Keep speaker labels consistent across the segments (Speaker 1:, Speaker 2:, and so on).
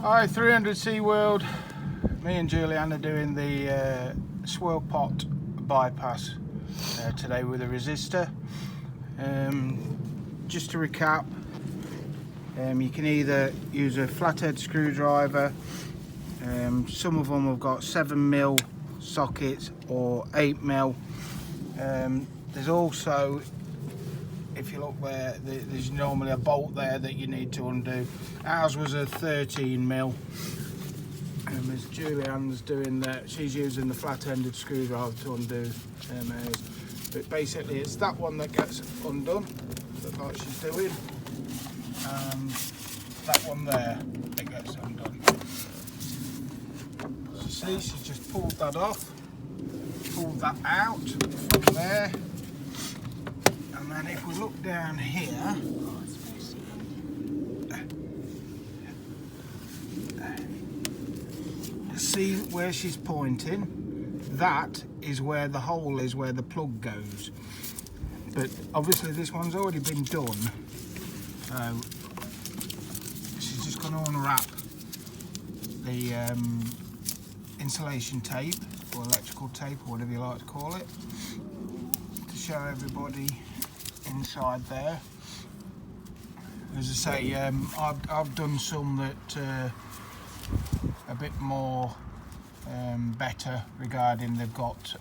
Speaker 1: Hi 300 SeaWorld, me and Julianne are doing the swirl pot bypass today with a resistor. Just to recap, you can either use a flathead screwdriver, some of them have got 7mm sockets or 8mm. There's also, if you look there, there's normally a bolt there that you need to undo. Ours was a 13mm. As Julianne's doing that, she's using the flat-ended screwdriver to undo hers. But basically it's that one that gets undone, like she's doing, and that one there that gets undone. So see, she's just pulled that off, pulled that out from there. And then if we look down here, see where she's pointing, that is where the hole is, where the plug goes. But obviously this one's already been done, so she's just going to unwrap the insulation tape or electrical tape or whatever you like to call it, to show everybody inside there. As I say, I've done some that a bit more better regarding they've got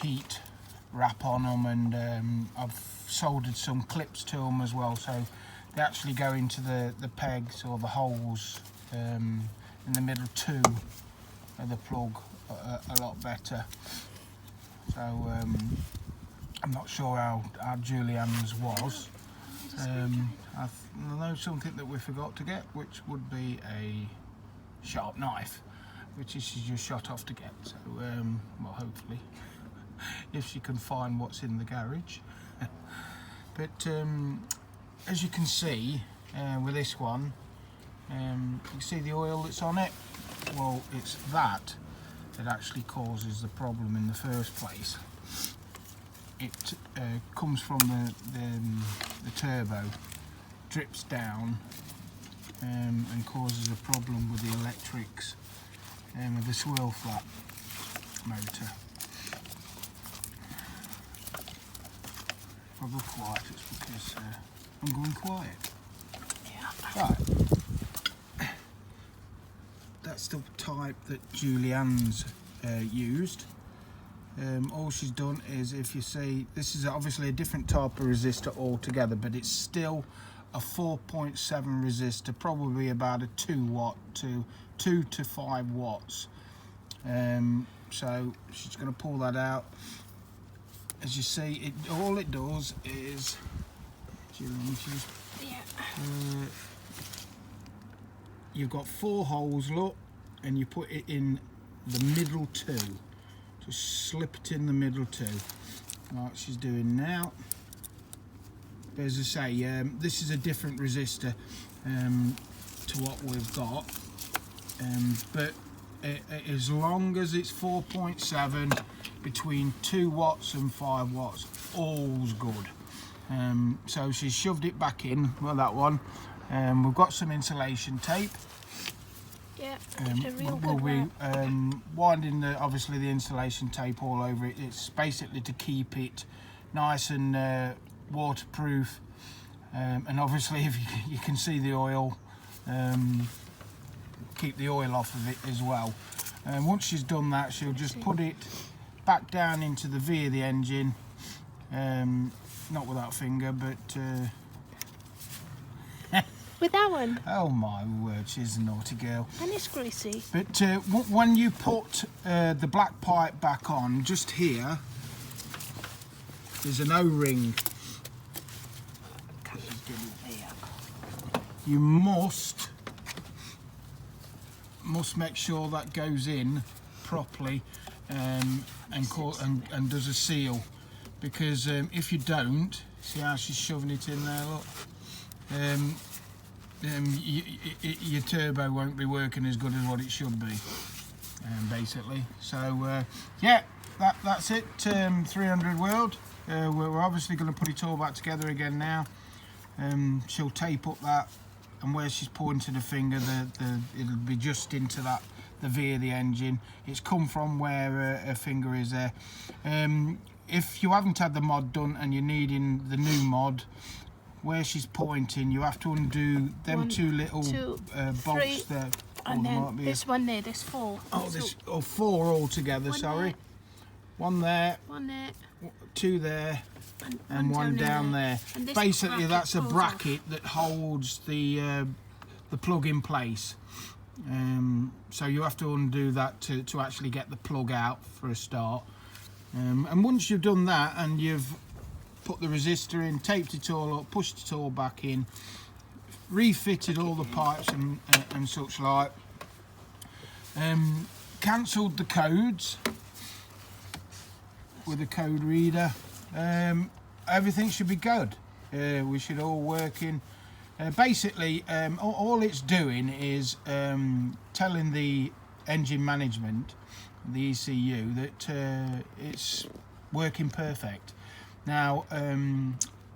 Speaker 1: heat wrap on them, and I've soldered some clips to them as well, so they actually go into the pegs or the holes in the middle too of the plug a lot better. So I'm not sure how Julianne's was. I know something that we forgot to get, which would be a sharp knife, which she's just shot off to get. So, well, hopefully, if she can find what's in the garage. But as you can see with this one, you can see the oil that's on it. Well, it's that actually causes the problem in the first place. It comes from the turbo, drips down and causes a problem with the electrics with the swirl flat motor. If I go quiet, it's because I'm going quiet. Yeah. Right. That's the type that Julianne's used. All she's done is, if you see, this is obviously a different type of resistor altogether, but it's still a 4.7 resistor, probably about a 2 to 5 watts. So she's going to pull that out. As you see, all it does is, you've got 4 holes, look, and you put it in the middle 2. Just slip it in the middle too, like she's doing now. But as I say, this is a different resistor to what we've got, but as long as it's 4.7, between 2 watts and 5 watts, all's good. So she's shoved it back in, well, that one. We've got some insulation tape.
Speaker 2: Yeah,
Speaker 1: we'll be winding obviously the insulation tape all over it. It's basically to keep it nice and waterproof, and obviously if you can see the oil, keep the oil off of it as well. And once she's done that, she'll just put it back down into the V of the engine, not with that finger, but
Speaker 2: with that one.
Speaker 1: Oh my word, she's a naughty girl.
Speaker 2: And it's greasy.
Speaker 1: But when you put the black pipe back on, just here, there's an O-ring. You must make sure that goes in properly and does a seal. Because if you don't, see how she's shoving it in there, look. Your turbo won't be working as good as what it should be, basically. So yeah, that's it. 300 World. We're obviously going to put it all back together again now. She'll tape up that and where she's pointing her finger, it'll be just into that the V of the engine. It's come from where her finger is there. If you haven't had the mod done and you're needing the new mod, where she's pointing, you have to undo them two little bolts there.
Speaker 2: And then this one there, there's 4.
Speaker 1: Oh, there's 4 altogether, sorry. One there, 2 there, and one down there. Basically, that's a bracket that holds the plug in place. So you have to undo that to actually get the plug out for a start. And once you've done that and you've put the resistor in, taped it all up, pushed it all back in, refitted all the pipes and such like, cancelled the codes with a code reader, everything should be good. We should all work in. Basically, all it's doing is telling the engine management, the ECU, that it's working perfect. Now,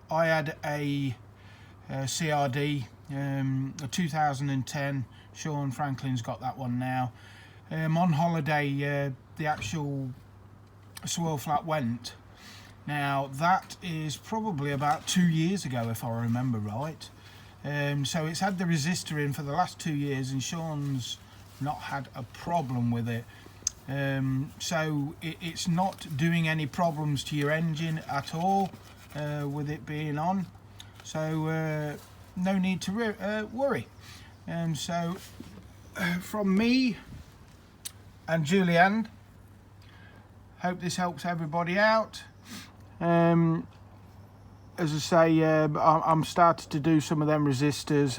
Speaker 1: I had a CRD, a 2010. Sean Franklin's got that one now. On holiday, the actual swirl flat went. Now, that is probably about 2 years ago, if I remember right. So it's had the resistor in for the last 2 years, and Sean's not had a problem with it. So it's not doing any problems to your engine at all with it being on. So no need to worry. So from me and Julianne, hope this helps everybody out. As I say, I'm starting to do some of them resistors,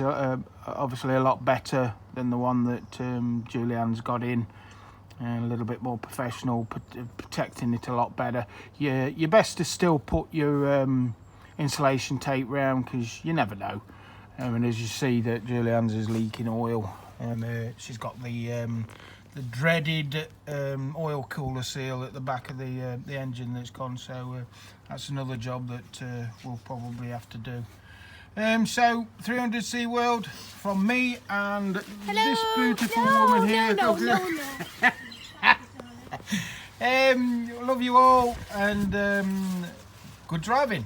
Speaker 1: obviously a lot better than the one that Julianne's got in, a little bit more professional, protecting it a lot better. You're best to still put your insulation tape round, because you never know. And as you see that Julianne's is leaking oil, and she's got the dreaded oil cooler seal at the back of the engine that's gone, so that's another job that we'll probably have to do. So 300C World from me and this beautiful woman here. Love you all, and good driving.